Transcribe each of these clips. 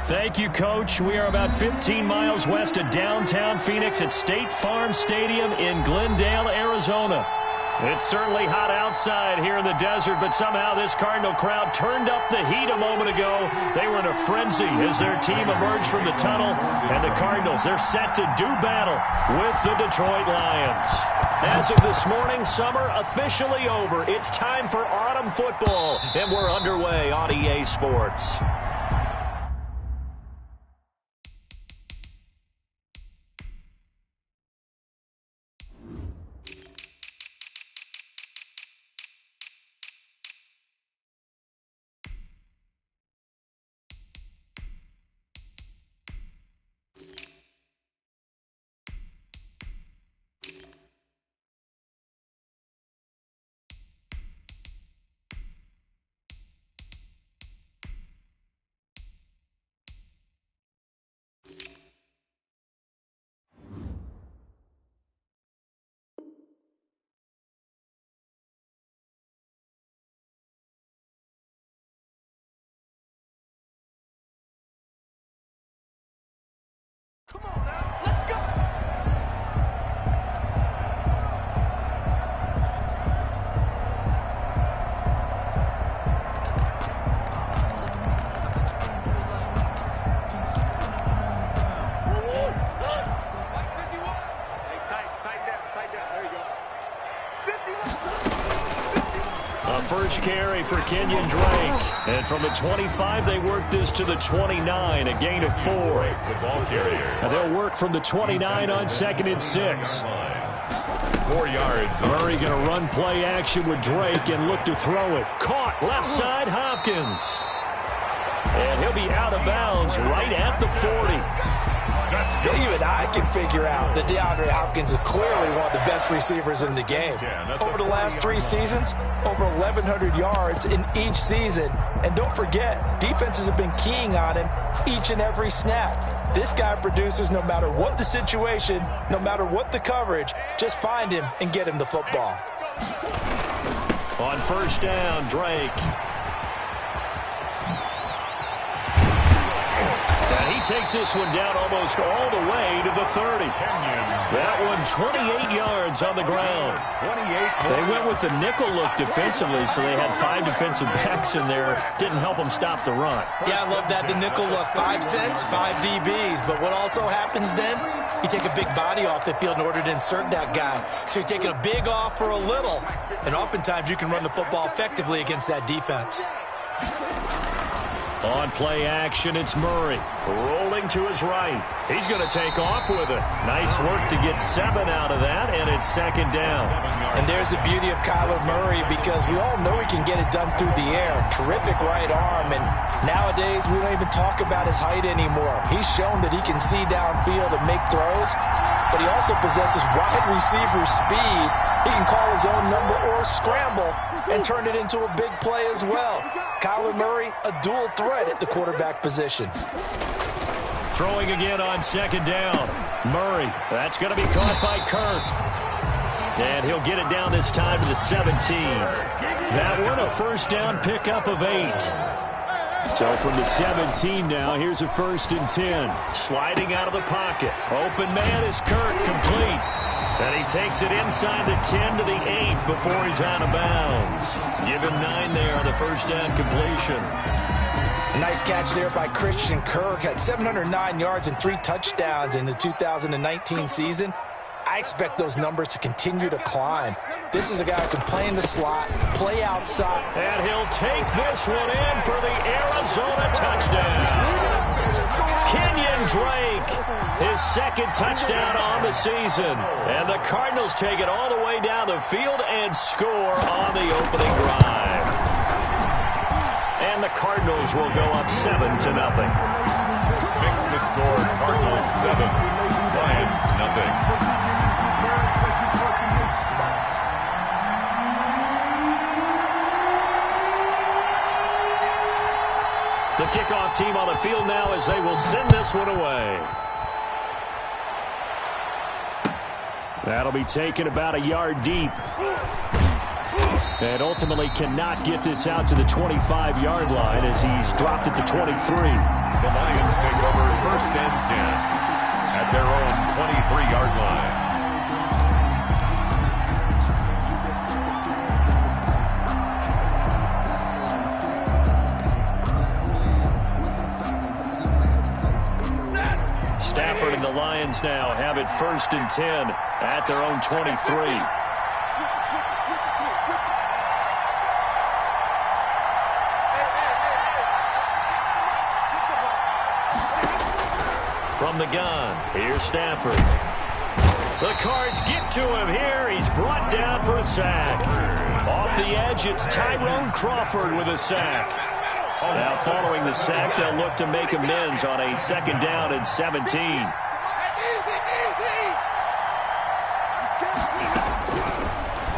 Thank you, Coach. We are about 15 miles west of downtown Phoenix at State Farm Stadium in Glendale, Arizona. It's certainly hot outside here in the desert, but somehow this Cardinal crowd turned up the heat a moment ago. They were in a frenzy as their team emerged from the tunnel, and the Cardinals, they're set to do battle with the Detroit Lions. As of this morning, summer officially over. It's time for autumn football, and we're underway on EA Sports. Come on now, let's go! A first carry for Kenyon Drake. And from the 25, they work this to the 29, a gain of 4. And they'll work from the 29 on 2nd and 6. 4 yards. Murray going to run play action with Drake and look to throw it. Caught left side, Hopkins. And he'll be out of bounds right at the 40. Even I can figure out that DeAndre Hopkins is clearly one of the best receivers in the game. Over the last 3 seasons, over 1,100 yards in each season. And don't forget, defenses have been keying on him each and every snap. This guy produces no matter what the situation, no matter what the coverage. Just find him and get him the football. On first down, Drake. And he takes this one down almost all the way to the 30. That one 28 yards on the ground. They went with the nickel look defensively, so they had 5 defensive backs in there. Didn't help them stop the run. Yeah, I love that, the nickel look. 5 cents, 5 DBs. But what also happens then? You take a big body off the field in order to insert that guy. So you're taking a big off for a little. And oftentimes you can run the football effectively against that defense. On play action, it's Murray. Rolling to his right. He's going to take off with it. Nice work to get 7 out of that, and it's 2nd down. And there's the beauty of Kyler Murray, because we all know he can get it done through the air. Terrific right arm, and nowadays we don't even talk about his height anymore. He's shown that he can see downfield and make throws, but he also possesses wide receiver speed. He can call his own number or scramble and turn it into a big play as well. Kyler Murray, a dual threat at the quarterback position. Throwing again on 2nd down. Murray, that's going to be caught by Kirk. And he'll get it down this time to the 17. That one, a first down pickup of 8. So from the 17 now, here's a 1st and 10. Sliding out of the pocket. Open man is Kirk, complete. And he takes it inside the 10 to the 8 before he's out of bounds. Give him 9 there on the first down completion. A nice catch there by Christian Kirk. Had 709 yards and 3 touchdowns in the 2019 season. I expect those numbers to continue to climb. This is a guy who can play in the slot, play outside. And he'll take this one in for the Arizona touchdown. Kenyon Drake, his 2nd touchdown on the season. And the Cardinals take it all the way down the field and score on the opening drive. And the Cardinals will go up 7-0. Makes the score Cardinals 7, Lions nothing. The kickoff team on the field now as they will send this one away. That'll be taken about a yard deep. And ultimately cannot get this out to the 25-yard line as he's dropped at the 23. The Lions take over 1st and 10 at their own 23-yard line. Stafford and the Lions now have it 1st and 10 at their own 23. From the gun, here's Stafford. The Cards get to him here. He's brought down for a sack. Off the edge, it's Tyrone Crawford with a sack. Now following the sack, they'll look to make amends on a 2nd down and 17.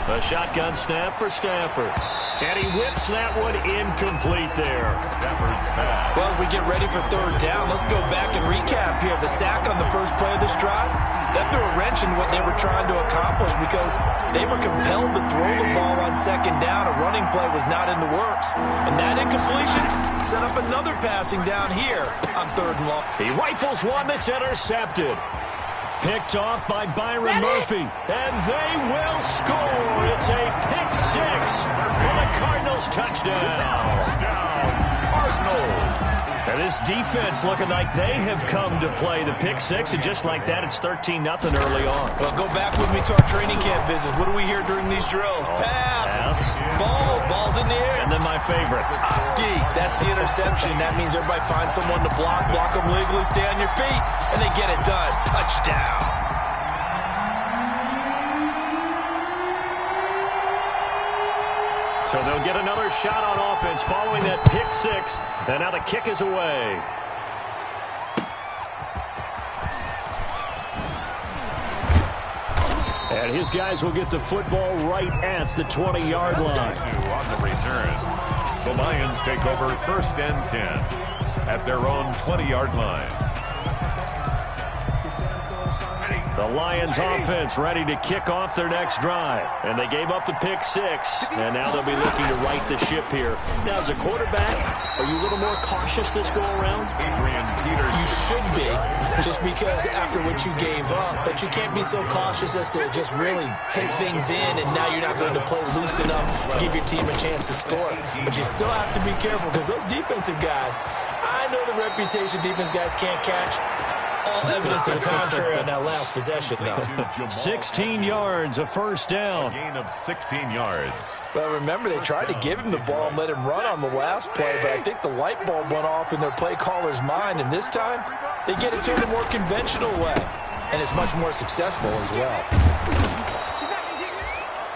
A shotgun snap for Stafford. And he whips that one incomplete there. Stafford's pass. Well, as we get ready for 3rd down, let's go back and recap here. The sack on the first play of this drive, that threw a wrench in what they were trying to accomplish because they were compelled to throw the ball on 2nd down. A running play was not in the works. And that incompletion set up another passing down here on 3rd and long. He rifles one that's intercepted. Picked off by Byron Murphy. And they will score. It's a pick 6 for the Cardinals touchdown. Cardinals. And this defense looking like they have come to play the pick 6. And just like that, it's 13-0 early on. Well, go back with me to our training camp visit. What do we hear during these drills? Pass. Ball's in the air. And then my favorite. Oski, that's the interception. That means everybody finds someone to block them legally, stay on your feet, and they get it done. Touchdown. So they'll get another shot on offense following that pick 6. And now the kick is away. And his guys will get the football right at the 20-yard line. On the return, the Lions take over 1st and 10 at their own 20-yard line. The Lions offense ready to kick off their next drive. And they gave up the pick 6. And now they'll be looking to right the ship here. Now, as a quarterback, are you a little more cautious this go-around? Adrian Peterson. You should be, just because after what you gave up. But you can't be so cautious as to just really take things in, and now you're not going to play loose enough to give your team a chance to score. But you still have to be careful because those defensive guys, I know the reputation defense guys can't catch. All evidence to the contrary on that last possession, though. 16 yards, a 1st down. Gain of 16 yards. Well, remember, they tried to give him the ball and let him run on the last play, but I think the light bulb went off in their play caller's mind, and this time they get it to him a more conventional way, and it's much more successful as well.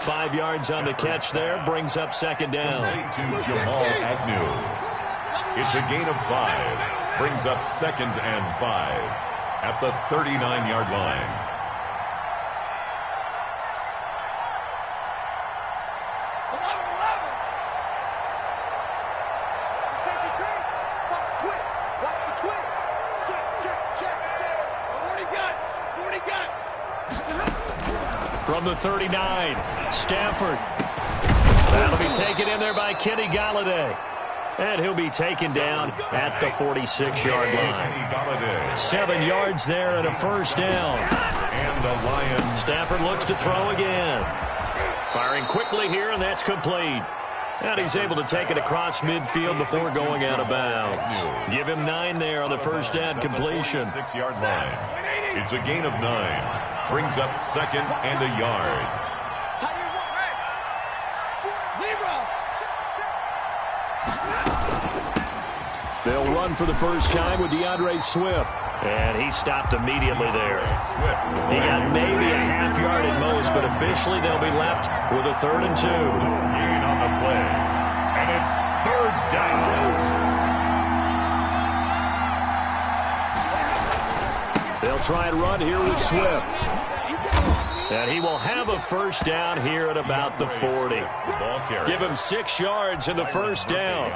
5 yards on the catch there, brings up 2nd down. To Jamal Agnew. It's a gain of 5. Brings up 2nd and 5 at the 39-yard line. From the 39, Stafford. That'll be taken in there by Kenny Galladay. And he'll be taken down at the 46-yard line. 7 yards there and a 1st down. And the Lions. Stafford looks to throw again. Firing quickly here, and that's complete. And he's able to take it across midfield before going out of bounds. Give him 9 there on the 1st down completion. 6-yard line. It's a gain of 9. Brings up 2nd and a yard. They'll run for the first time with DeAndre Swift. And he stopped immediately there. He got maybe a half yard at most, but officially they'll be left with a 3rd and 2. Gain on the play. And it's 3rd down. They'll try and run here with Swift. And he will have a first down here at about the 40. Give him 6 yards in the first down.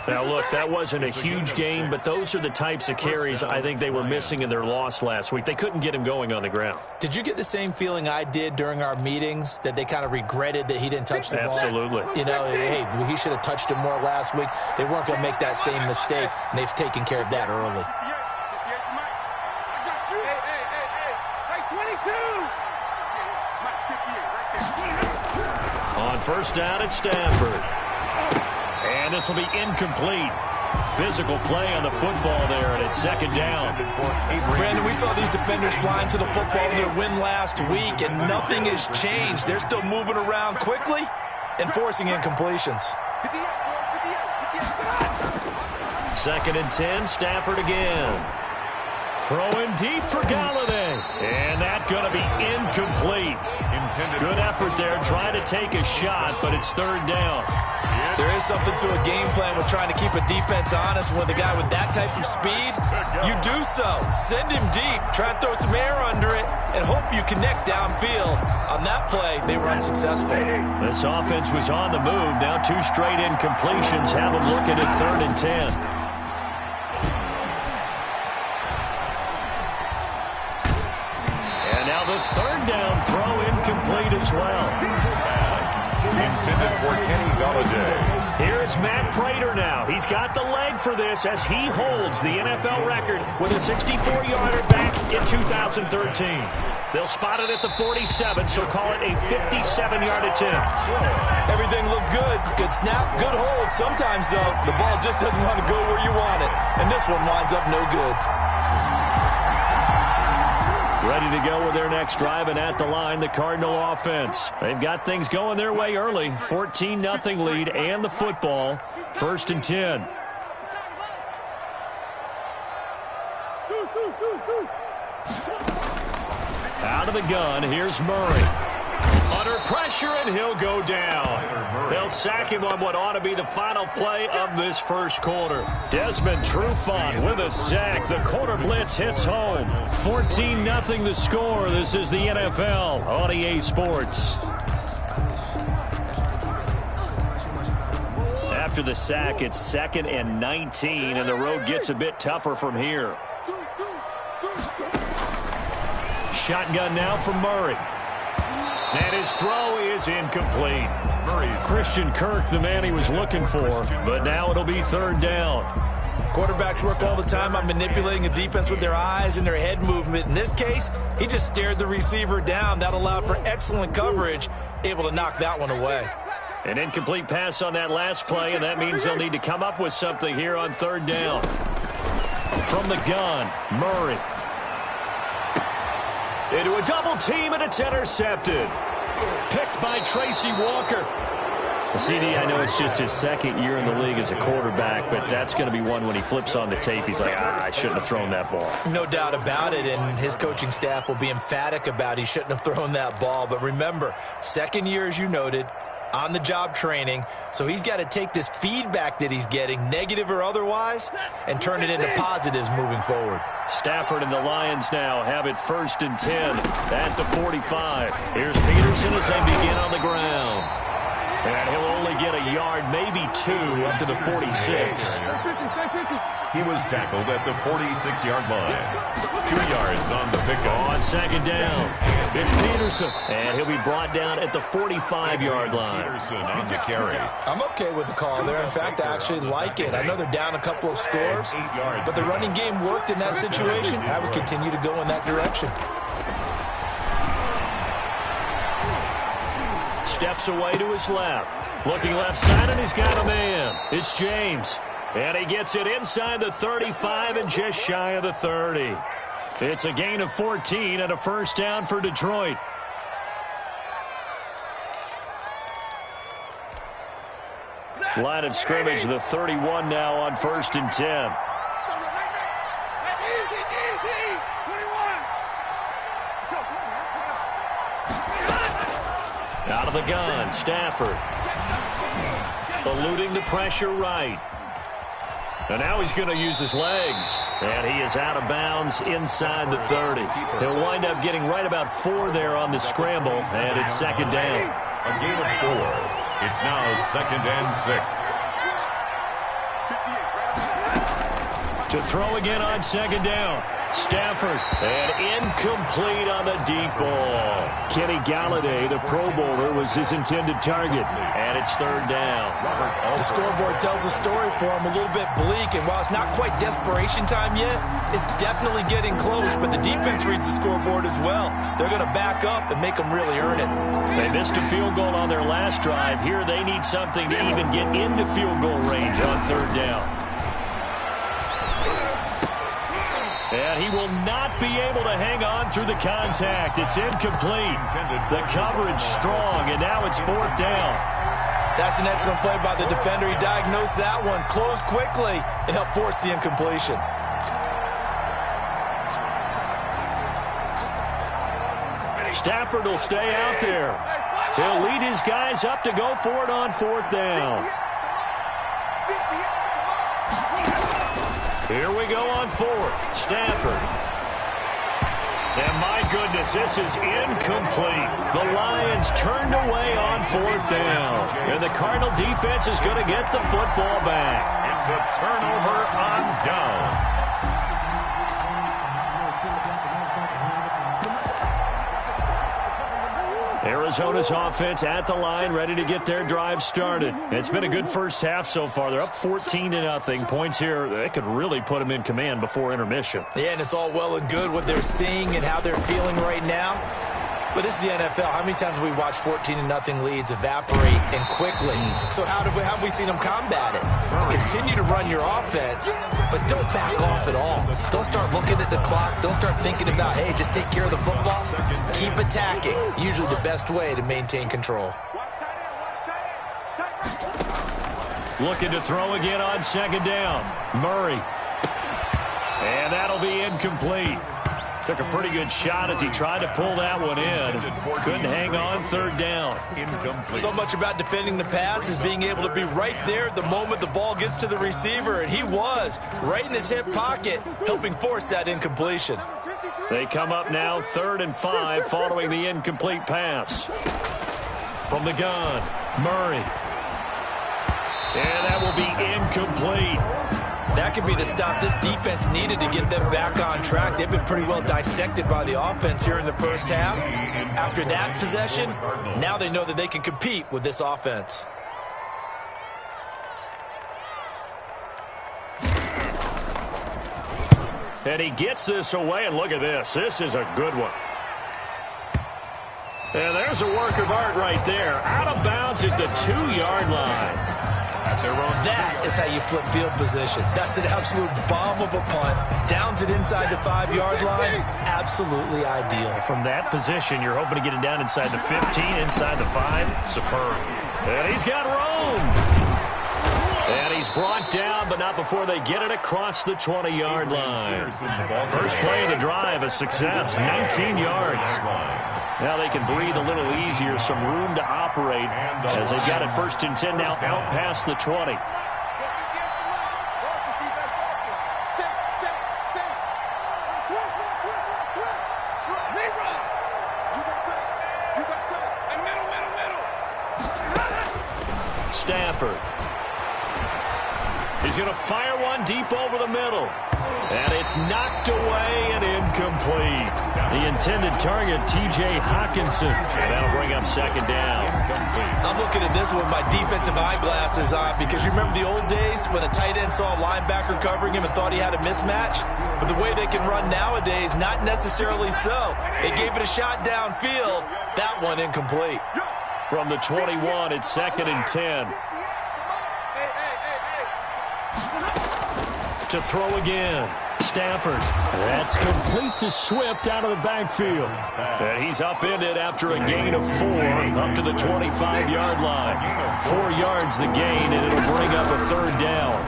Now, look, that wasn't a huge gain, but those are the types of carries I think they were missing in their loss last week. They couldn't get him going on the ground. Did you get the same feeling I did during our meetings, that they kind of regretted that he didn't touch the ball? Absolutely. You know, hey, he should have touched it more last week. They weren't going to make that same mistake, and they've taken care of that early. On first down at Stanford. And this will be incomplete. Physical play on the football there, and it's second down. Brandon, we saw these defenders flying to the football in their win last week, and nothing has changed. They're still moving around quickly and forcing incompletions. Second and 10, Stafford again. Throwing deep for Galladay. And that's going to be incomplete. Good effort there, trying to take a shot, but it's third down. There is something to a game plan with trying to keep a defense honest. With a guy with that type of speed, you do so. Send him deep, try and throw some air under it, and hope you connect downfield. On that play, they were unsuccessful. This offense was on the move. Now 2 straight incompletions have them looking at third and 10. And now the third down throw incomplete as well. Intended for Kenny Galladay. Here's Matt Prater now. He's got the leg for this as he holds the NFL record with a 64-yarder back in 2013. They'll spot it at the 47, so call it a 57-yard attempt. Everything looked good. Good snap, good hold. Sometimes, though, the ball just doesn't want to go where you want it. And this one winds up no good. Ready to go with their next drive, and at the line, the Cardinal offense. They've got things going their way early. 14-0 lead and the football. First and 10. Out of the gun, here's Murray. Under pressure, and he'll go down. They'll sack him on what ought to be the final play of this first quarter. Desmond Trufant with a sack. The corner blitz hits home. 14-0 the score. This is the NFL on EA Sports. After the sack, it's 2nd and 19, and the road gets a bit tougher from here. Shotgun now from Murray. And his throw is incomplete. Christian Kirk, the man he was looking for, but now it'll be third down. Quarterbacks work all the time on manipulating a defense with their eyes and their head movement. In this case, he just stared the receiver down. That allowed for excellent coverage, able to knock that one away. An incomplete pass on that last play, and that means they'll need to come up with something here on third down. From the gun, Murray. Into a double team, and it's intercepted. Picked by Tracy Walker. CD, I know it's just his second year in the league as a quarterback, but that's going to be one when he flips on the tape. He's like, I shouldn't have thrown that ball. No doubt about it, and his coaching staff will be emphatic about he shouldn't have thrown that ball. But remember, second year, as you noted, on-the-job training, so he's got to take this feedback that he's getting, negative or otherwise, and turn it into positives moving forward. Stafford and the Lions now have it 1st and 10 at the 45. Here's Peterson as they begin on the ground. And he'll only get a yard, maybe 2, up to the 46. He was tackled at the 46-yard line. 2 yards on the pickup. On second down, it's Peterson. And he'll be brought down at the 45-yard line. Peterson on the carry. I'm okay with the call there. In fact, I actually like it. I know they're down a couple of scores, but the running game worked in that situation. I would continue to go in that direction. Steps away to his left. Looking left side, and he's got a man. It's James. And he gets it inside the 35 and just shy of the 30. It's a gain of 14 and a first down for Detroit. Line of scrimmage, the 31 now on 1st and 10. Out of the gun, Stafford. Eluding the pressure right. And now he's going to use his legs. And he is out of bounds inside the 30. He'll wind up getting right about 4 there on the scramble, and it's second down. A gain of 4. It's now second and 6. To throw again on second down. Stafford, and incomplete on the deep ball. Kenny Galladay, the Pro Bowler, was his intended target, and it's third down. The scoreboard tells a story for him, a little bit bleak, and while it's not quite desperation time yet, it's definitely getting close, but the defense reads the scoreboard as well. They're going to back up and make them really earn it. They missed a field goal on their last drive. Here they need something to even get into field goal range on third down. And he will not be able to hang on through the contact. It's incomplete. The coverage strong, and now it's fourth down. That's an excellent play by the defender. He diagnosed that one, closed quickly, and helped force the incompletion. Stafford will stay out there. He'll lead his guys up to go for it on fourth down. Here we go on fourth. Stafford. And my goodness, this is incomplete. The Lions turned away on fourth down. And the Cardinal defense is going to get the football back. It's a turnover on downs. Arizona's offense at the line, ready to get their drive started. It's been a good first half so far. They're up 14-0. Points here, they could really put them in command before intermission. Yeah, and it's all well and good what they're seeing and how they're feeling right now. But this is the NFL. How many times have we watched 14-0 leads evaporate and quickly? So how have we seen them combat it? Continue to run your offense, but don't back off at all. Don't start looking at the clock. Don't start thinking about, hey, just take care of the football. Keep attacking. Usually the best way to maintain control. Looking to throw again on second down. Murray. And that'll be incomplete. Took a pretty good shot as he tried to pull that one in. Couldn't hang on third down. So much about defending the pass is being able to be right there at the moment the ball gets to the receiver, and he was right in his hip pocket, helping force that incompletion. They come up now 3rd and 5 following the incomplete pass. From the gun, Murray. And that will be incomplete. That could be the stop this defense needed to get them back on track. They've been pretty well dissected by the offense here in the first half. After that possession, now they know that they can compete with this offense. And he gets this away, and look at this. This is a good one. And there's a work of art right there. Out of bounds at the 2-yard line. That is how you flip field position. That's an absolute bomb of a punt. Downs it inside the 5-yard line. Absolutely ideal. From that position, you're hoping to get it down inside the 15, inside the 5. Superb. And he's got room. And he's brought down, but not before they get it across the 20-yard line. First play of the drive, a success, 19 yards. Now they can breathe a little easier, some room to operate as they've got it 1st and 10 now out past the 20. Stafford. He's going to fire one deep over the middle. And it's knocked away and incomplete. The intended target, T.J. Hawkinson. And that'll bring up second down. I'm looking at this with my defensive eyeglasses on because you remember the old days when a tight end saw a linebacker covering him and thought he had a mismatch? But the way they can run nowadays, not necessarily so. They gave it a shot downfield. That one incomplete. From the 21, it's 2nd and 10. To throw again. Stafford. That's complete to Swift out of the backfield. And he's upended after a gain of 4 up to the 25-yard line. 4 yards the gain, and it'll bring up a 3rd down.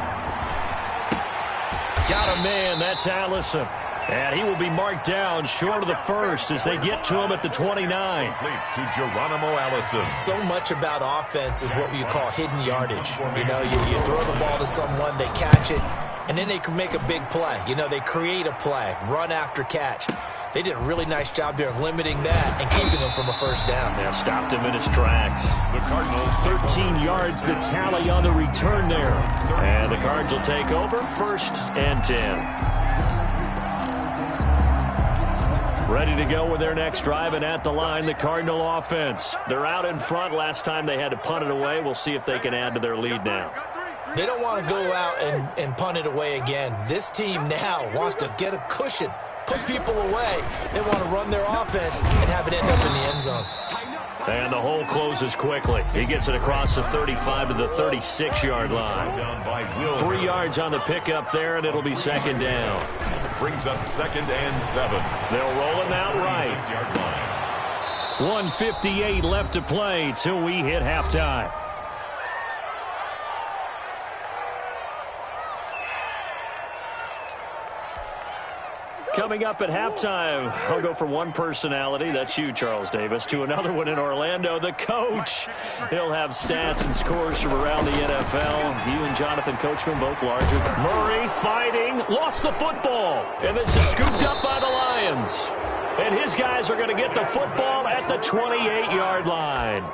Got a man. That's Allison. And he will be marked down short of the 1st as they get to him at the 29. To Geronimo Allison. So much about offense is what you call hidden yardage. You know, you throw the ball to someone, they catch it, And then they can make a big play. You know, they create a play, run after catch. They did a really nice job there of limiting that and keeping him from a first down. Yeah, stopped him in his tracks. The Cardinals 13 yards the tally on the return there. And the Cards will take over 1st and 10. Ready to go with their next drive, and at the line, the Cardinal offense. They're out in front. Last time they had to punt it away. We'll see if they can add to their lead now. They don't want to go out and punt it away again. This team now wants to get a cushion, put people away. They want to run their offense and have it end up in the end zone. And the hole closes quickly. He gets it across the 35 to the 36-yard line. 3 yards on the pickup there, and it'll be 2nd down. brings up 2nd and 7. They'll roll him out right. 6-yard line. 1:58 left to play till we hit halftime. Coming up at halftime, I'll go from one personality, that's you, Charles Davis, to another one in Orlando, the coach. He'll have stats and scores from around the NFL. You and Jonathan Coachman, both larger. Murray fighting, lost the football, and this is scooped up by the Lions. And his guys are going to get the football at the 28-yard line.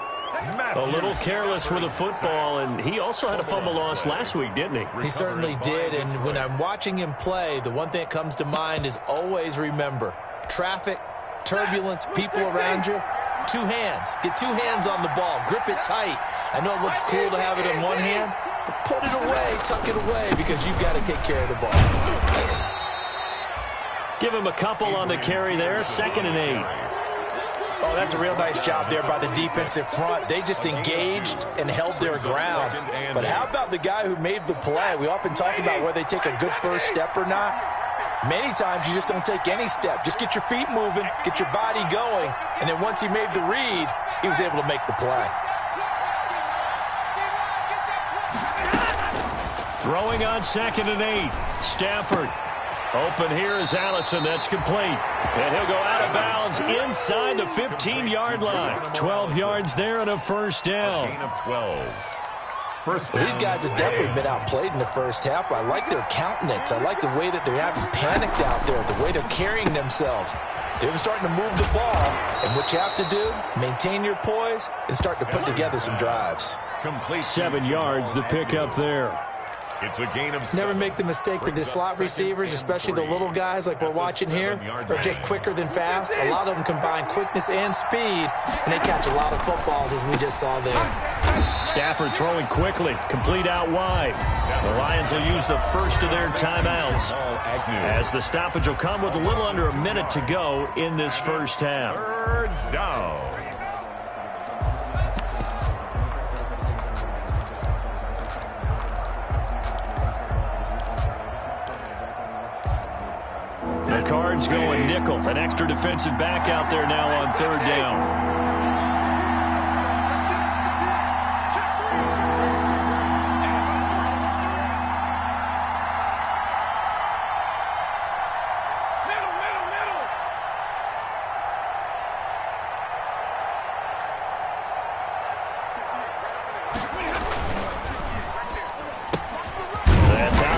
A little careless with the football, and he also had a fumble loss last week, didn't he? He certainly did, and when I'm watching him play, the one thing that comes to mind is always remember, traffic, turbulence, people around you, 2 hands. Get 2 hands on the ball. Grip it tight. I know it looks cool to have it in one hand, but put it away, tuck it away, because you've got to take care of the ball. Give him a couple on the carry there, 2nd and 8. Oh, that's a real nice job there by the defensive front. They just engaged and held their ground. But how about the guy who made the play? We often talk about whether they take a good first step or not. Many times you just don't take any step. Just get your feet moving, get your body going, and then once he made the read, he was able to make the play. Throwing on 2nd and 8. Stafford. Open here is Allison. That's complete. And he'll go out of bounds inside the 15-yard line. 12 yards there and a first down. Gain of 12. First Well, down. these guys have definitely been outplayed in the first half. I like their countenance. I like the way that they haven't panicked out there, the way they're carrying themselves. They're starting to move the ball. And what you have to do, maintain your poise and start to put together some drives. Complete. 7 yards, the pickup there. It's a gain of 7. Never make the mistake that the slot receivers, especially the little guys like we're watching here, are just quicker than fast. A lot of them combine quickness and speed, and they catch a lot of footballs, as we just saw there. Stafford throwing quickly, complete out wide. The Lions will use the first of their timeouts, as the stoppage will come with a little under a minute to go in this first half. 3rd down. The Cards going nickel. An extra defensive back out there now on 3rd down.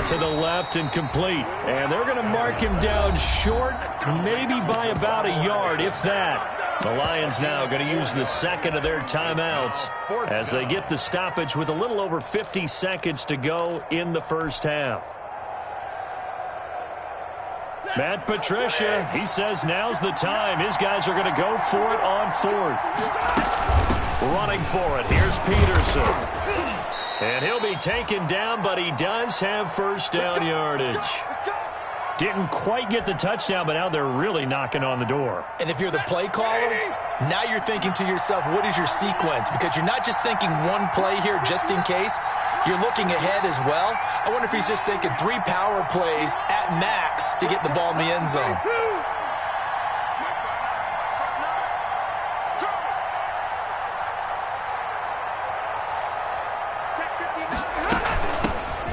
To the left and complete. And they're going to mark him down short, maybe by about a yard, if that. The Lions now going to use the 2nd of their timeouts as they get the stoppage with a little over 50 seconds to go in the first half. Matt Patricia, he says now's the time. His guys are going to go for it on 4th. Running for it. Here's Peterson. And he'll be taken down, but he does have first down yardage. Didn't quite get the touchdown, but now they're really knocking on the door. And if you're the play caller, now you're thinking to yourself, what is your sequence? Because you're not just thinking one play here just in case. You're looking ahead as well. I wonder if he's just thinking 3 power plays at max to get the ball in the end zone.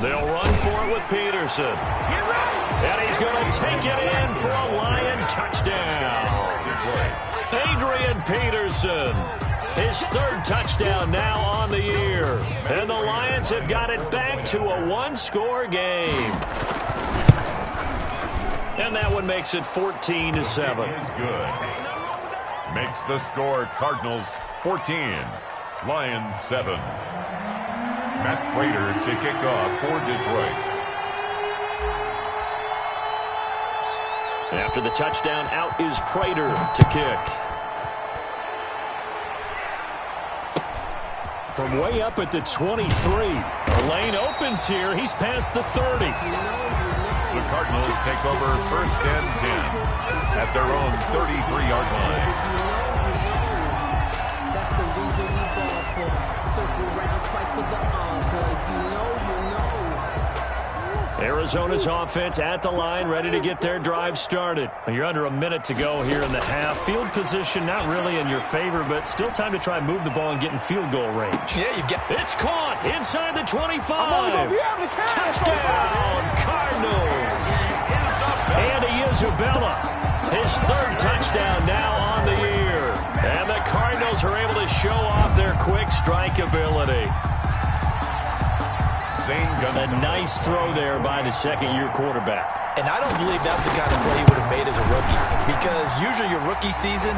They'll run for it with Peterson. And he's going to take it in for a Lion touchdown. Adrian Peterson. His third touchdown now on the year. And the Lions have got it back to a one-score game. And that one makes it 14-7. Is good. Makes the score Cardinals 14, Lions 7. Matt Prater to kick off for Detroit. After the touchdown, out is Prater to kick. From way up at the 23. The lane opens here. He's past the 30. The Cardinals take over first and 10 at their own 33-yard line. That's the reason we ball for. Circle round twice for the encore. You know. Arizona's offense at the line, ready to get their drive started. You're under a minute to go here in the half. Field position not really in your favor, but still time to try and move the ball and get in field goal range. Yeah, you get. It's caught inside the 25. Touchdown, Cardinals. Andy Isabella, his third touchdown now on the year. And the Cardinals are able to show off their quick strike ability. A nice throw there by the second-year quarterback. And I don't believe that was the kind of play he would have made as a rookie, because usually your rookie season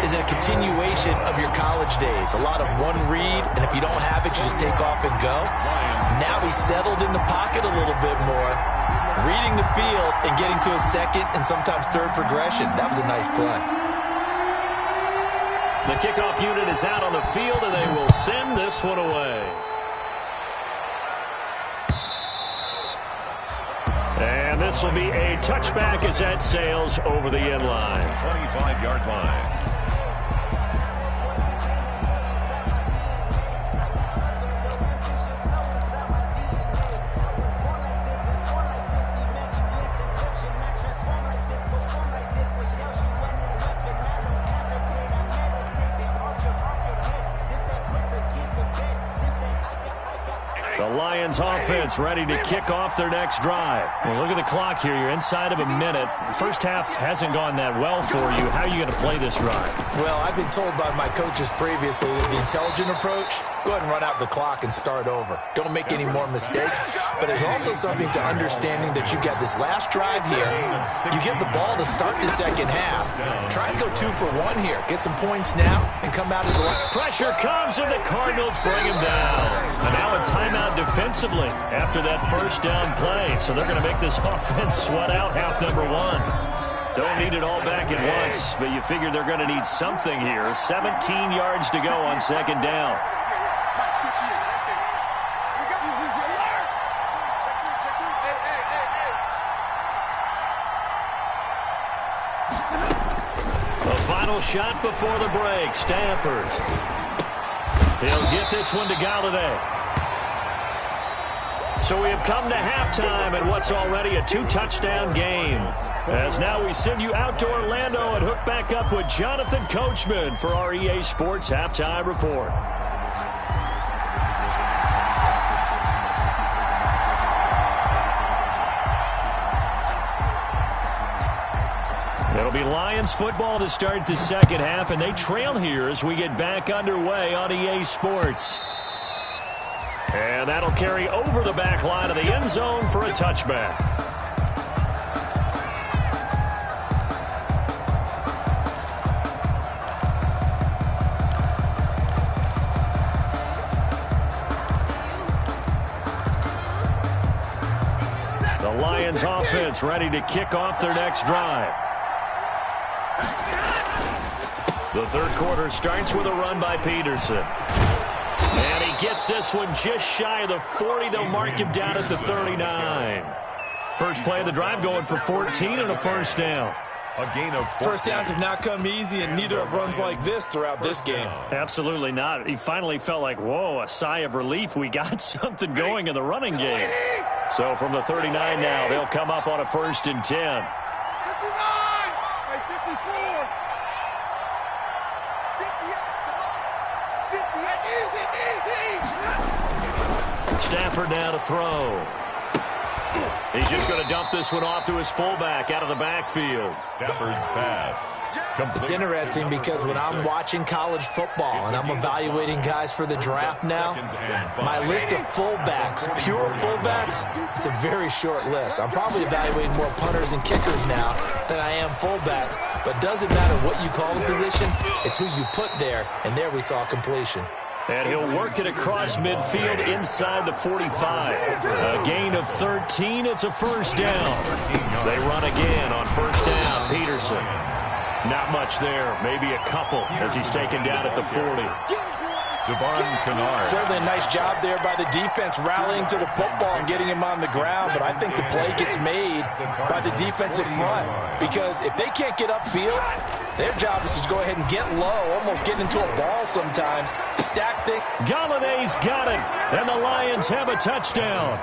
is a continuation of your college days. A lot of one read, and if you don't have it, you just take off and go. Now he's settled in the pocket a little bit more, reading the field and getting to a second and sometimes third progression. That was a nice play. The kickoff unit is out on the field, and they will send this one away. And this will be a touchback as that sails over the end line. 25-yard line. The Lions offense ready to kick off their next drive. Well, look at the clock here. You're inside of a minute. The first half hasn't gone that well for you. How are you going to play this drive? Well, I've been told by my coaches previously that the intelligent approach, go ahead and run out the clock and start over. Don't make any more mistakes. But there's also something to understanding that you get this last drive here. You get the ball to start the second half. Try and go 2 for 1 here. Get some points now and come out of the line. Pressure comes, and the Cardinals bring him down. And now a timeout defensively after that first down play. So they're going to make this offense sweat out half number 1. Don't need it all back at once, but you figure they're going to need something here. 17 yards to go on second down. The final shot before the break. Stanford. He'll get this one to Galladay. So we have come to halftime in what's already a 2-touchdown game. As now we send you out to Orlando and hook back up with Jonathan Coachman for our EA Sports Halftime Report. It'll be Lions football to start the second half, and they trail here as we get back underway on EA Sports. And that'll carry over the back line of the end zone for a touchback. The Lions offense ready to kick off their next drive. The third quarter starts with a run by Peterson. And he gets this one just shy of the 40. They'll mark him down at the 39. First play of the drive going for 14 and a first down. A gain of 14. First downs have not come easy, and neither have runs like this throughout this game. Absolutely not. He finally felt like, whoa, a sigh of relief. We got something going in the running game. So from the 39 now, they'll come up on a 1st and 10. 54. Stafford now to throw. He's just going to dump this one off to his fullback out of the backfield. Stafford's pass It's interesting because when I'm watching college football and I'm evaluating guys for the draft now, my list of fullbacks, pure fullbacks, it's a very short list. I'm probably evaluating more punters and kickers now than I am fullbacks, but it doesn't matter what you call the position, it's who you put there, and there we saw completion. And he'll work it across midfield inside the 45. A gain of 13. It's a first down. They run again on first down. Peterson. Not much there. Maybe a couple as he's taken down at the 40. Certainly a nice job there by the defense rallying to the football and getting him on the ground, but I think the play gets made by the defensive front because if they can't get upfield, their job is to go ahead and get low, almost get into a ball sometimes, stack things. Galladay's got it, and the Lions have a touchdown.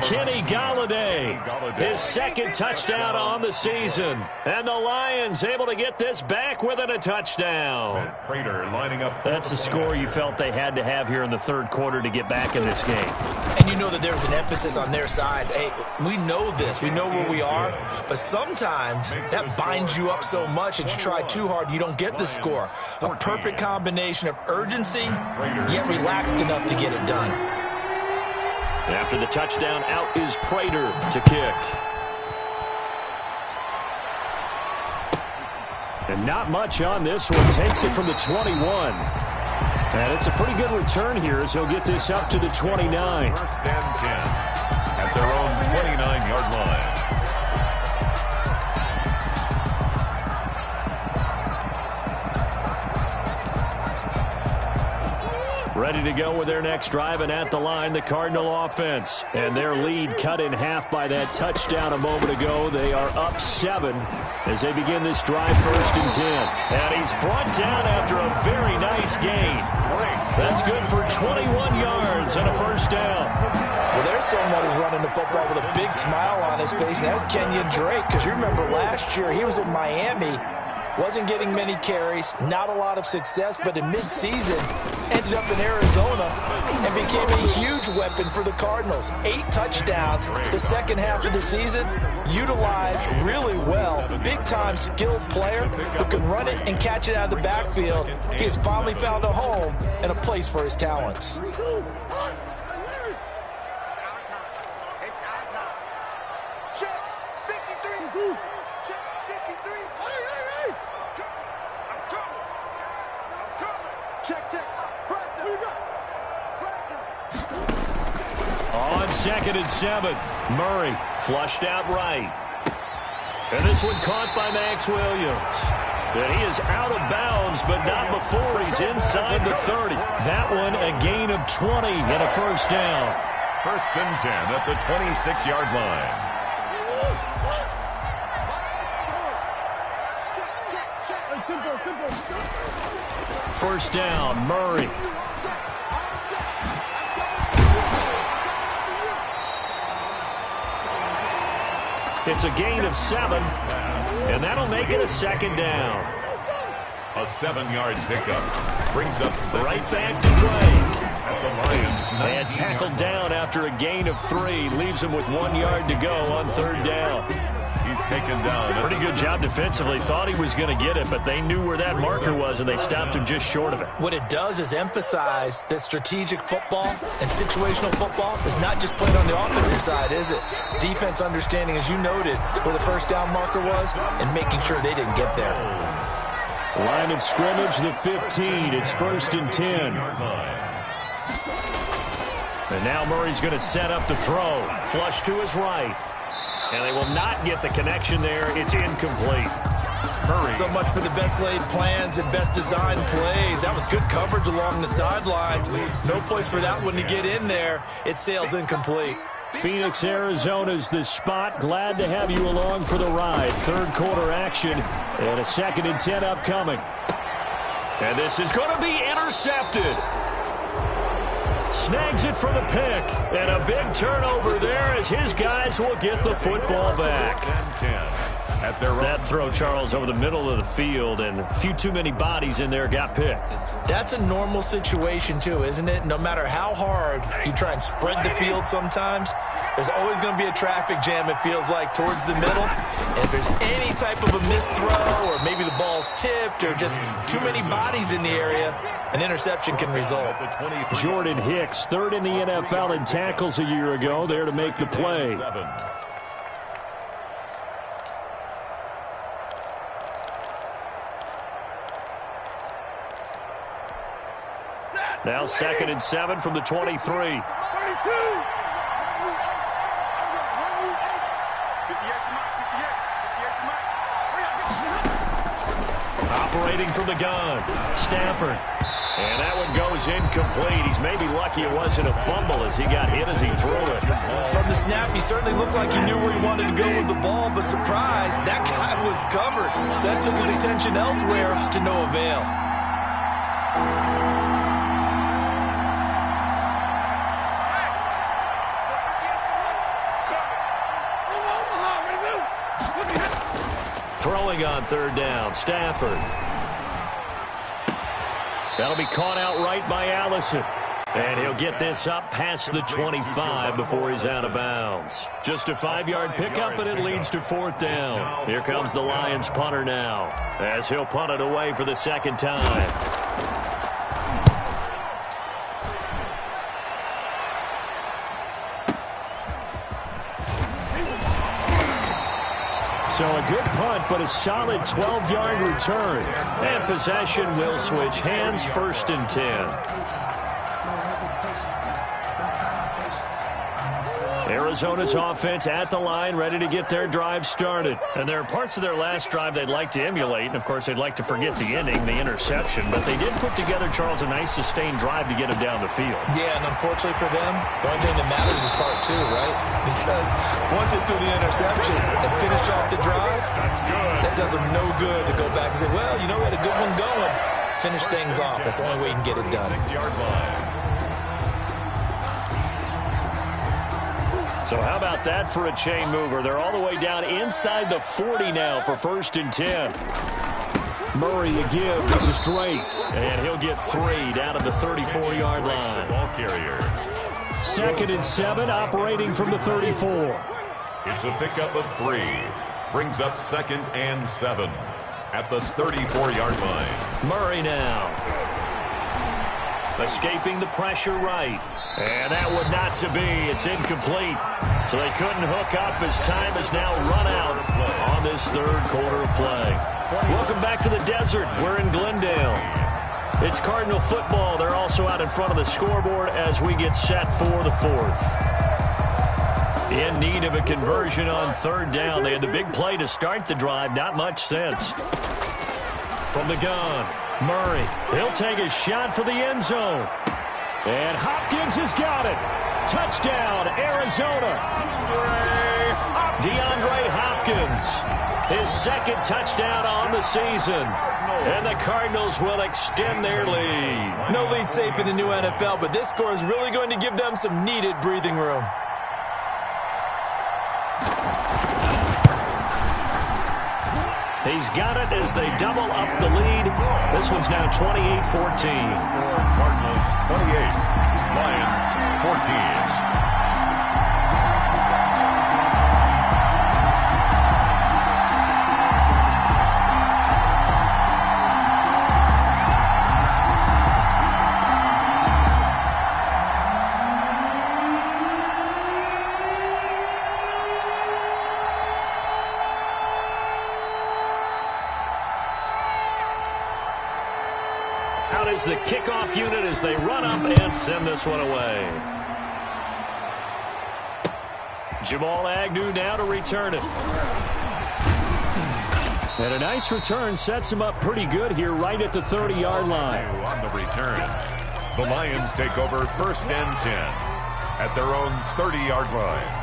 Kenny Galladay, his second touchdown on the season, and the Lions able to get this back within a touchdown. That's the score you felt they had to have here in the third quarter to get back in this game. And you know that there was an emphasis on their side. Hey, we know this. We know where we are. But sometimes that binds you up so much that you try too hard, you don't get the score. A perfect combination of urgency, yet relaxed enough to get it done. After the touchdown, out is Prater to kick. And not much on this one. Takes it from the 21. And it's a pretty good return here as he'll get this up to the 29. First and 10 at their own 29-yard line. Ready to go with their next drive, and at the line, the Cardinal offense. And their lead cut in half by that touchdown a moment ago. They are up 7 as they begin this drive, first and 10. And he's brought down after a very nice gain. That's good for 21 yards and a first down. Well, there's someone who's running the football with a big smile on his face, and that's Kenyon Drake, because you remember last year he was in Miami, wasn't getting many carries, not a lot of success, but in mid-season ended up in Arizona and became a huge weapon for the Cardinals. 8 touchdowns the second half of the season, utilized really well. Big-time skilled player who can run it and catch it out of the backfield. He has finally found a home and a place for his talents. On second and 7, Murray flushed out right. And this one caught by Max Williams. And he is out of bounds, but not before he's inside the 30. That one a gain of 20 and a first down. First and 10 at the 26-yard line. First down, Murray. It's a gain of 7, and that'll make it a second down. A 7-yard pickup brings up right back to Drake. At the Lions. And tackled down after a gain of 3. Leaves him with 1 yard to go on third down. He's taken down. Pretty good job defensively. Thought he was going to get it, but they knew where that marker was, and they stopped him just short of it. What it does is emphasize that strategic football and situational football is not just played on the offensive side, is it? Defense understanding, as you noted, where the first down marker was and making sure they didn't get there. Line of scrimmage, the 15. It's first and 10. And now Murray's going to set up the throw. Flush to his right. And they will not get the connection there. It's incomplete. Murray. So much for the best laid plans and best designed plays. That was good coverage along the sidelines. No place for that one to get in there. It sails incomplete. Phoenix, Arizona's the spot. Glad to have you along for the ride. Third quarter action and a second and 10 upcoming. And this is going to be intercepted. Snags it for the pick. And a big turnover there as his guys will get the football back. That throw, Charles, over the middle of the field, and a few too many bodies in there got picked. That's a normal situation, too, isn't it? No matter how hard you try and spread the field sometimes, there's always going to be a traffic jam, it feels like, towards the middle. And if there's any type of a missed throw, or maybe the ball's tipped, or just too many bodies in the area, an interception can result. Jordan Hicks, third in the NFL in tackles a year ago, there to make the play. Now 2nd and 7 from the 23. 32. Operating from the gun, Stafford. And that one goes incomplete. He's maybe lucky it wasn't a fumble as he got hit as he threw it. From the snap, he certainly looked like he knew where he wanted to go with the ball, but surprise, that guy was covered. So that took his attention elsewhere to no avail. Throwing on 3rd down, Stafford. That'll be caught out right by Allison. And he'll get this up past the 25 before he's out of bounds. Just a 5-yard pickup, and it leads to 4th down. Here comes the Lions punter now, as he'll punt it away for the 2nd time. So a good punt, but a solid 12-yard return. And possession will switch hands, 1st and 10. Arizona's offense at the line, ready to get their drive started. And there are parts of their last drive they'd like to emulate. And, of course, they'd like to forget the ending, the interception. But they did put together, Charles, a nice sustained drive to get him down the field. Yeah, and unfortunately for them, the only thing that matters is part 2, right? Because once they threw the interception and finished off the drive, that does them no good to go back and say, well, you know, we had a good one going. Finish things off. That's the only way you can get it done. 6-yard line. So how about that for a chain mover? They're all the way down inside the 40 now for 1st and 10. Murray to give. This is Drake. And he'll get 3 down at the 34-yard line. Ball carrier. 2nd and 7, operating from the 34. It's a pickup of 3. Brings up 2nd and 7 at the 34-yard line. Murray now. Escaping the pressure right. And that one not to be. It's incomplete. So they couldn't hook up as time is now run out on this 3rd quarter of play. Welcome back to the desert. We're in Glendale. It's Cardinal football. They're also out in front of the scoreboard as we get set for the 4th. In need of a conversion on 3rd down. They had the big play to start the drive. Not much sense. From the gun, Murray. He'll take a shot for the end zone. And Hopkins has got it. Touchdown, Arizona. DeAndre Hopkins. His 2nd touchdown on the season. And the Cardinals will extend their lead. No lead safe in the new NFL, but this score is really going to give them some needed breathing room. He's got it as they double up the lead. This one's now 28-14. Cardinals 28, Lions 14. Out is the kickoff unit as they run up and send this one away. Jamal Agnew now to return it. And a nice return sets him up pretty good here right at the 30-yard line. On the return, the Lions take over 1st and 10 at their own 30-yard line.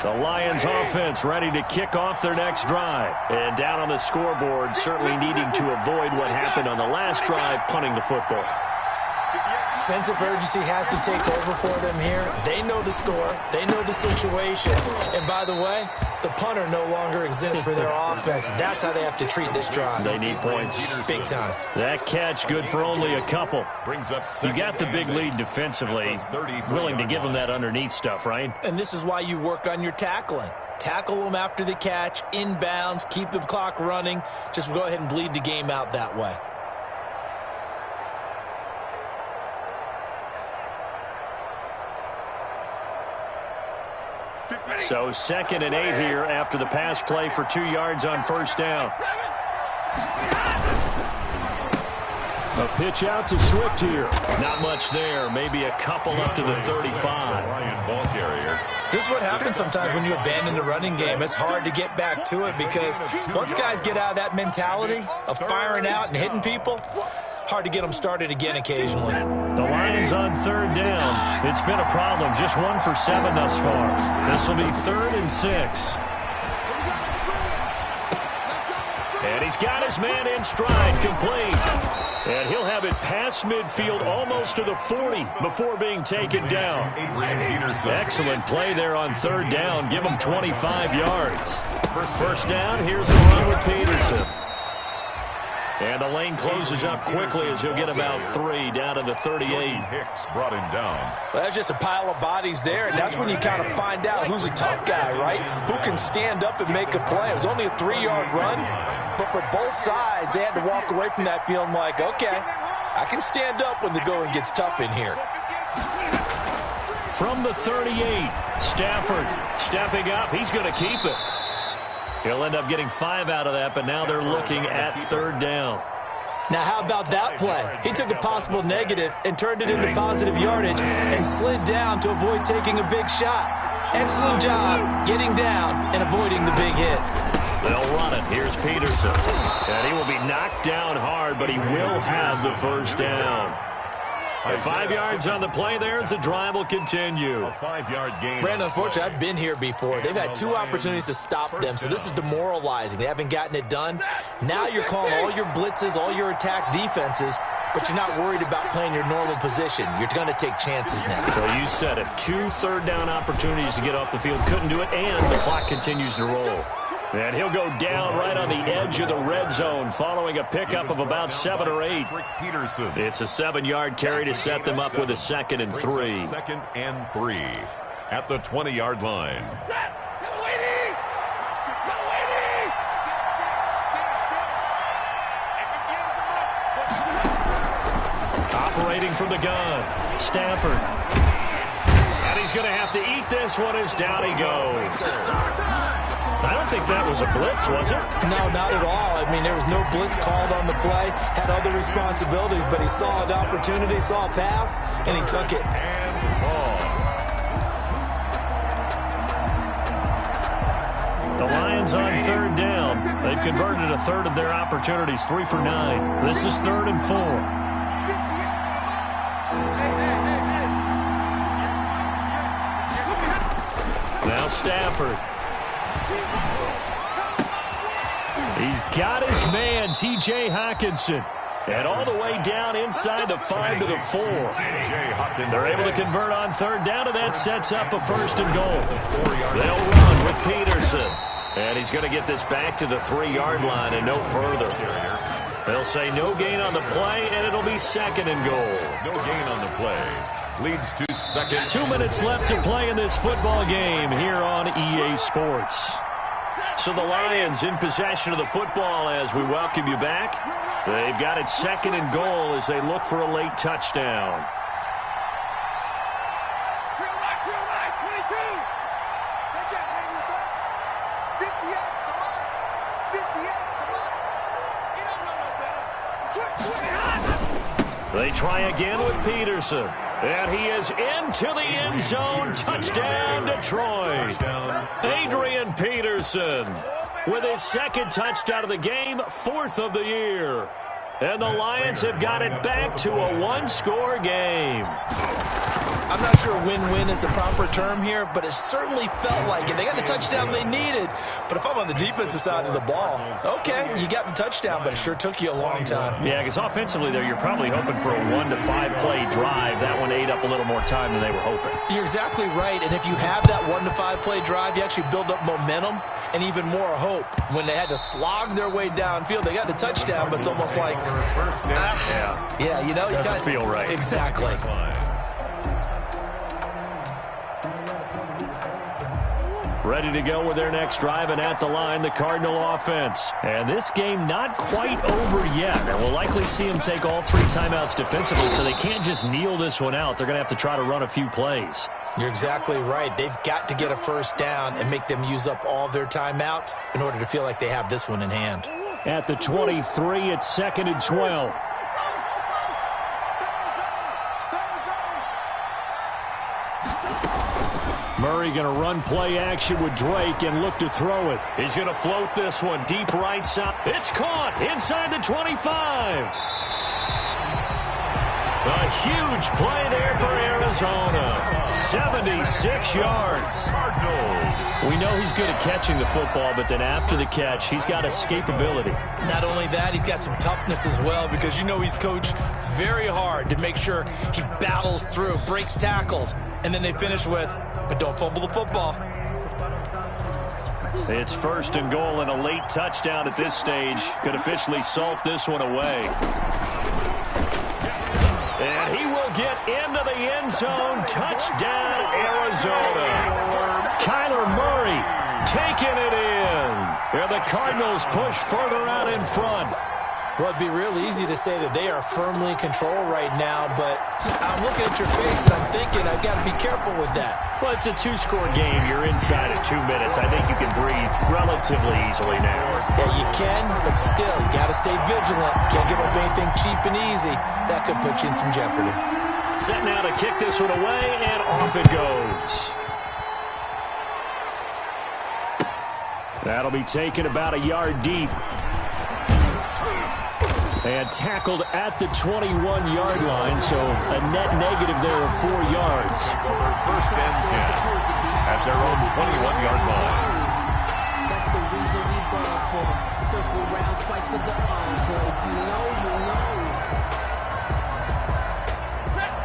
The Lions offense ready to kick off their next drive. And down on the scoreboard, certainly needing to avoid what happened on the last drive, punting the football. Sense of urgency has to take over for them here. They know the score. They know the situation. And by the way, the punter no longer exists for their offense. That's how they have to treat this drive. They need points. Big time. That catch good for only a couple. You got the big lead defensively. Willing to give them that underneath stuff, right? And this is why you work on your tackling. Tackle them after the catch, inbounds, keep the clock running. Just go ahead and bleed the game out that way. So 2nd and 8 here after the pass play for 2 yards on first down. A pitch out to Swift here. Not much there. Maybe a couple up to the 35. This is what happens sometimes when you abandon the running game. It's hard to get back to it because once guys get out of that mentality of firing out and hitting people, hard to get them started again occasionally. The Lions on 3rd down. It's been a problem. Just 1 for 7 thus far. This will be 3rd and 6. And he's got his man in stride, complete. And he'll have it past midfield almost to the 40 before being taken down. Excellent play there on 3rd down. Give him 25 yards. First down, here's the run with Peterson. And the lane closes up quickly as he'll get about 3 down to the 38. Hicks brought him down. Well, that's just a pile of bodies there, and that's when you kind of find out who's a tough guy, right? Who can stand up and make a play. It was only a 3-yard run, but for both sides, they had to walk away from that feeling like, okay, I can stand up when the going gets tough in here. From the 38, Stafford stepping up. He's going to keep it. He'll end up getting 5 out of that, but now they're looking at 3rd down. Now, how about that play? He took a possible negative and turned it into positive yardage and slid down to avoid taking a big shot. Excellent job getting down and avoiding the big hit. They'll run it. Here's Peterson. And he will be knocked down hard, but he will have the first down. 5 yards on the play there as the drive will continue. A 5-yard gain. Brandon, unfortunately, I've been here before. They've had 2 opportunities to stop them, so this is demoralizing. They haven't gotten it done. Now you're calling all your blitzes, all your attack defenses, but you're not worried about playing your normal position. You're going to take chances now. So you said it. 2 3rd-down opportunities to get off the field. Couldn't do it, and the clock continues to roll. And he'll go down right on the edge of the red zone following a pickup of about 7 or 8. It's a 7-yard carry to set them up with a 2nd and 3. 2nd and 3 at the 20-yard line. Operating from the gun, Stafford. And he's going to have to eat this one as down he goes. I don't think that was a blitz, was it? No, not at all. I mean, there was no blitz called on the play. Had other responsibilities, but he saw an opportunity, saw a path, and he took it. The Lions on 3rd down. They've converted a 1/3 of their opportunities, 3 for 9. This is 3rd and 4. Now Stafford. He's got his man, T.J. Hawkinson. And all the way down inside the 5 to the 4. They're able to convert on 3rd down, and that sets up a 1st and goal. They'll run with Peterson. And he's going to get this back to the 3-yard line and no further. They'll say no gain on the play, and it'll be 2nd and goal. No gain on the play. Leads to 2nd. 2 minutes left to play in this football game here on EA Sports. So the Lions in possession of the football as we welcome you back. They've got it 2nd and goal as they look for a late touchdown. They try again with Peterson. And he is into the end zone. Touchdown, Detroit. Adrian Peterson with his 2nd touchdown of the game, 4th of the year. And the Lions have got it back to a one-score game. I'm not sure win-win is the proper term here, but it certainly felt like it. They got the touchdown they needed, but if I'm on the defensive side of the ball, okay, you got the touchdown, but it sure took you a long time. Yeah, because offensively there, you're probably hoping for a 1 to 5 play drive. That one ate up a little more time than they were hoping. You're exactly right, and if you have that 1 to 5 play drive, you actually build up momentum and even more hope. When they had to slog their way downfield, they got the touchdown, but it's almost like, yeah, you know, doesn't feel right. Exactly. Ready to go with their next drive, and at the line, the Cardinal offense. And this game not quite over yet. And we'll likely see them take all 3 timeouts defensively, so they can't just kneel this one out. They're going to have to try to run a few plays. You're exactly right. They've got to get a first down and make them use up all their timeouts in order to feel like they have this one in hand. At the 23, it's 2nd and 12. Murray going to run play action with Drake and look to throw it. He's going to float this one deep right side. It's caught inside the 25. A huge play there for Arizona. 76 yards. We know he's good at catching the football, but then after the catch, he's got escapability. Not only that, he's got some toughness as well, because you know he's coached very hard to make sure he battles through, breaks tackles, and then they finish with, but don't fumble the football. It's 1st and goal and a late touchdown at this stage. Could officially salt this one away. And he will get into the end zone. Touchdown, Arizona. Kyler Murray taking it in. And the Cardinals push further out in front. Well, it'd be real easy to say that they are firmly in control right now, but I'm looking at your face and I'm thinking I've got to be careful with that. Well, it's a 2-score game. You're inside at 2 minutes. I think you can breathe relatively easily now. Yeah, you can, but still, you got to stay vigilant. Can't give up anything cheap and easy. That could put you in some jeopardy. Set now to kick this one away, and off it goes. That'll be taken about a yard deep. And tackled at the 21-yard line, so a net negative there of 4 yards. 1st and 10 at their own 21-yard line. That's the reason we ball for. Circle round twice for the encore. If you know, you know.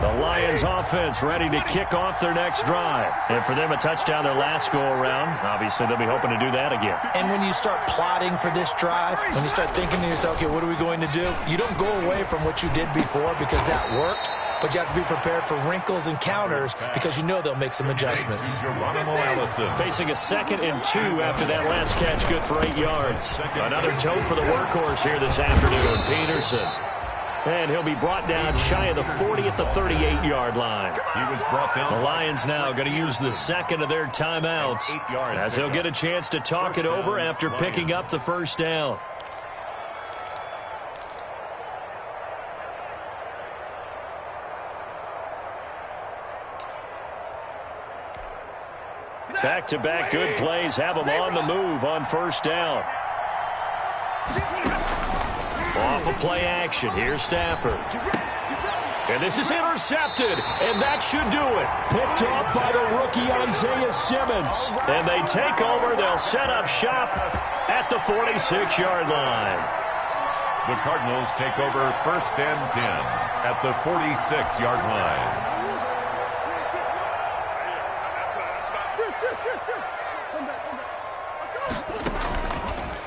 The Lions offense ready to kick off their next drive. And for them, a touchdown their last go-around. Obviously, they'll be hoping to do that again. And when you start plotting for this drive, when you start thinking to yourself, okay, what are we going to do? You don't go away from what you did before because that worked, but you have to be prepared for wrinkles and counters because you know they'll make some adjustments. Facing a 2nd and 2 after that last catch, good for 8 yards. Another toe for the workhorse here this afternoon, Peterson. And he'll be brought down shy of the 40 at the 38-yard line. He was brought down. The Lions now going to use the 2nd of their timeouts as they'll get a chance to talk it over after picking up the 1st down. Back-to-back good plays have them on the move on 1st down. Off of play action, here's Stafford. And this is intercepted, and that should do it. Picked off by the rookie Isaiah Simmons. And they take over, they'll set up shop at the 46-yard line. The Cardinals take over 1st and 10 at the 46-yard line.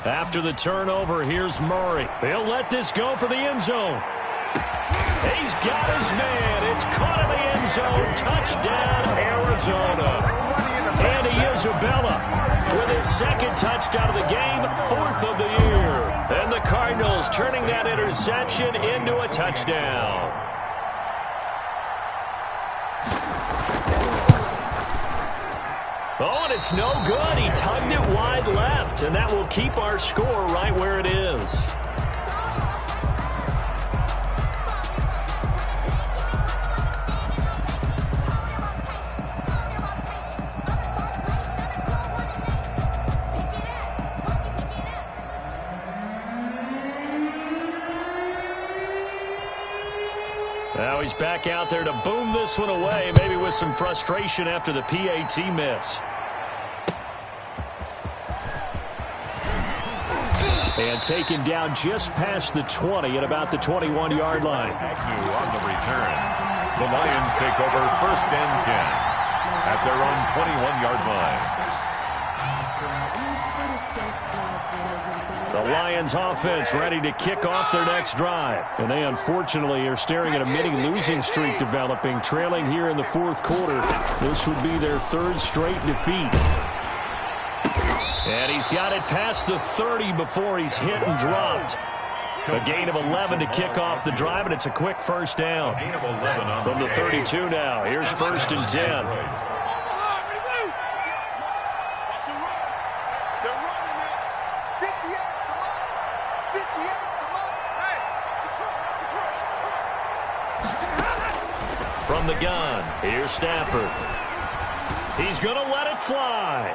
After the turnover, here's Murray. He'll let this go for the end zone. He's got his man. It's caught in the end zone. Touchdown, Arizona. Andy Isabella with his 2nd touchdown of the game, 4th of the year. And the Cardinals turning that interception into a touchdown. Oh, and it's no good. He tugged it wide left, and that will keep our score right where it is. Now he's back out there to boom this one away, maybe with some frustration after the PAT miss. And taken down just past the 20 at about the 21-yard line. Agnew on the return. The Lions take over 1st and 10 at their own 21-yard line. The Lions offense ready to kick off their next drive. And they unfortunately are staring at a mini losing streak developing, trailing here in the 4th quarter. This would be their 3rd straight defeat. And he's got it past the 30 before he's hit and dropped. A gain of 11 to kick off the drive, and it's a quick first down. From the 32 now. Here's 1st and 10. From the gun, here's Stafford. He's going to let it fly.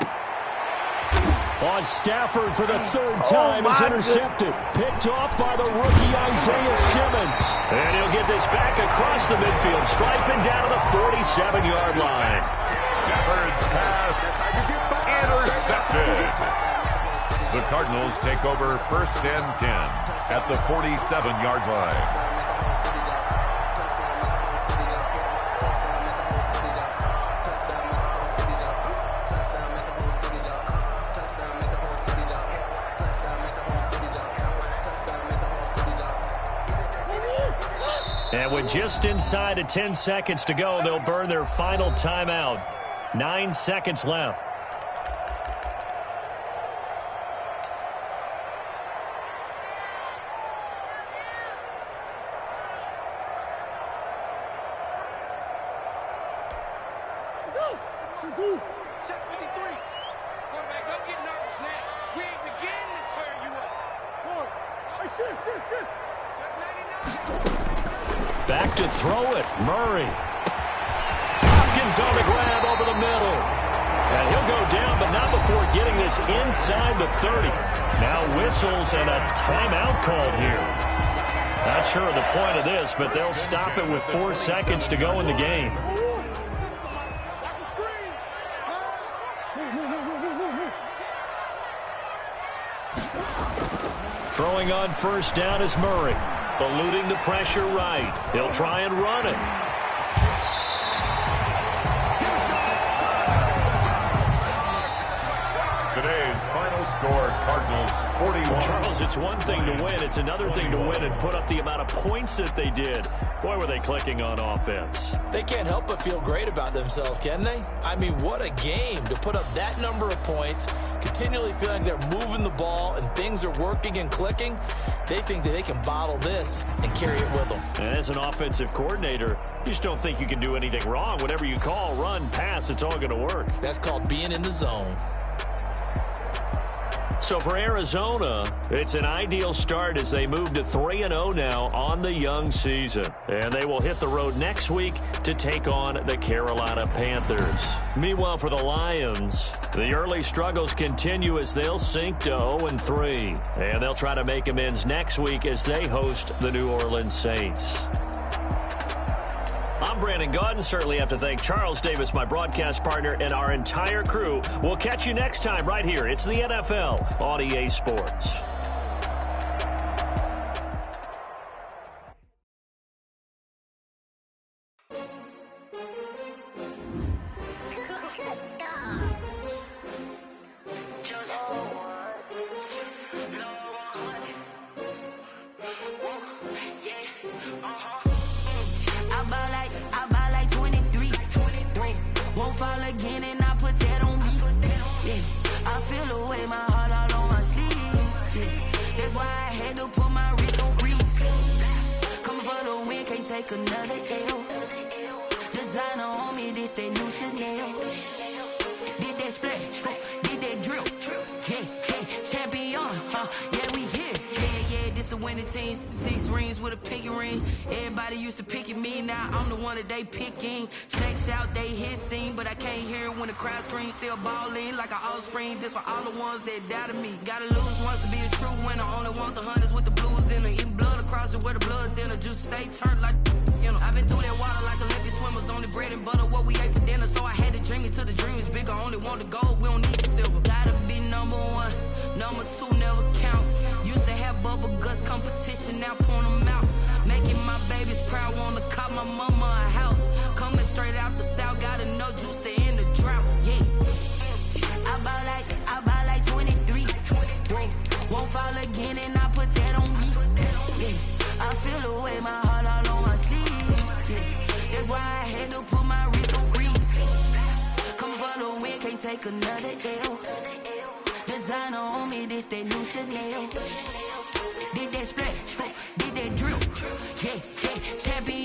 On Stafford for the 3rd time is intercepted. Picked off by the rookie Isaiah Simmons. And he'll get this back across the midfield, striping down to the 47-yard line. Stafford's pass intercepted. The Cardinals take over 1st and 10 at the 47-yard line. And with just inside of 10 seconds to go, they'll burn their final timeout. 9 seconds left. Check 53. Quarterback, don't get nervous now. We ain't beginning to turn you up. Lord, shift. Check 99. Back to throw it. Murray. Hopkins on the grab over the middle. And he'll go down, but not before getting this inside the 30. Now whistles and a timeout called here. Not sure of the point of this, but they'll stop it with 4 seconds to go in the game. Throwing on 1st down is Murray. Eluding the pressure right. He'll try and run it. Today's final score, Cardinals 41. Charles, it's one thing to win. It's another thing to win and put up the amount of points that they did. Boy, were they clicking on offense. They can't help but feel great about themselves, can they? I mean, what a game to put up that number of points, continually feeling they're moving the ball and things are working and clicking. They think that they can bottle this and carry it with them. And as an offensive coordinator, you just don't think you can do anything wrong. Whatever you call, run, pass, it's all going to work. That's called being in the zone. So for Arizona, it's an ideal start as they move to 3-0 now on the young season. And they will hit the road next week to take on the Carolina Panthers. Meanwhile, for the Lions, the early struggles continue as they'll sink to 0-3. And they'll try to make amends next week as they host the New Orleans Saints. I'm Brandon Gaudin. Certainly have to thank Charles Davis, my broadcast partner, and our entire crew. We'll catch you next time right here. It's the NFL on EA Sports. Another L. Designer on me, this that new Chanel. Did that splash, did that drill. Yeah, champion, yeah, we here. Yeah, this the winning team. 6 rings with a pinky ring. Everybody used to pick at me, now I'm the one that they picking. Snakes out, they hit scene, but I can't hear it when the crowd screams. Still balling like an offspring. This for all the ones that doubted me. Gotta lose once to be a true winner. Only want the hunters with the blues in the blood. cross it where the blood thinner. Juice stay turned like, you know. I've been through that water like Olympic swimmers. Only bread and butter, what we ate for dinner. So I had to dream it till the dream is bigger. Only want the gold, we don't need the silver. Gotta be number one, number two never count. Used to have bubble guts competition, now point them out. Making my babies proud, wanna cop my mama a house. Coming straight out the south, gotta know juice to end the drought. Yeah, I buy like 23. Won't fall again, and I put that on me. Yeah, I feel the way, my heart all on my sleeve. Yeah, that's why I had to put my wrist on freeze. Come for the win, can't take another L. Designer on me, this that new Chanel. Did that splash, did that drill. Yeah, champion,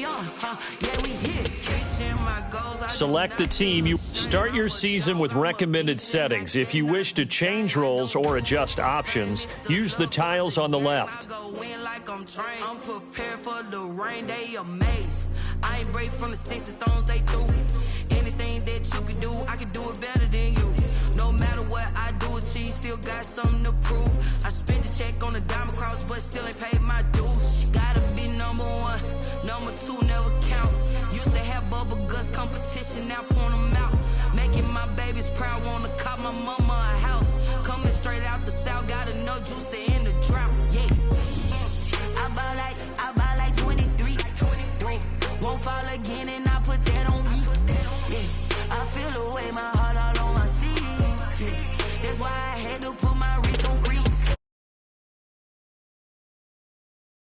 yeah, we here. Reaching my goals. Select the team. You start your season with recommended settings. If you wish to change roles or adjust options, use the tiles on the left. I'm prepared for the rain, they amazed. I ain't break from the sticks and stones they threw. Anything that you can do, I can do it better than you. No matter what I do, achieve, still got something to prove. I spent the check on the diamond cross, but still ain't paid my dues. Gotta be number one, number two never count. Used to have bubble guts competition, now point them out. Making my babies proud, wanna cop my mama a house. Coming straight out the south, gotta know juice to end the drought. Yeah, I buy like 23. Won't fall again, and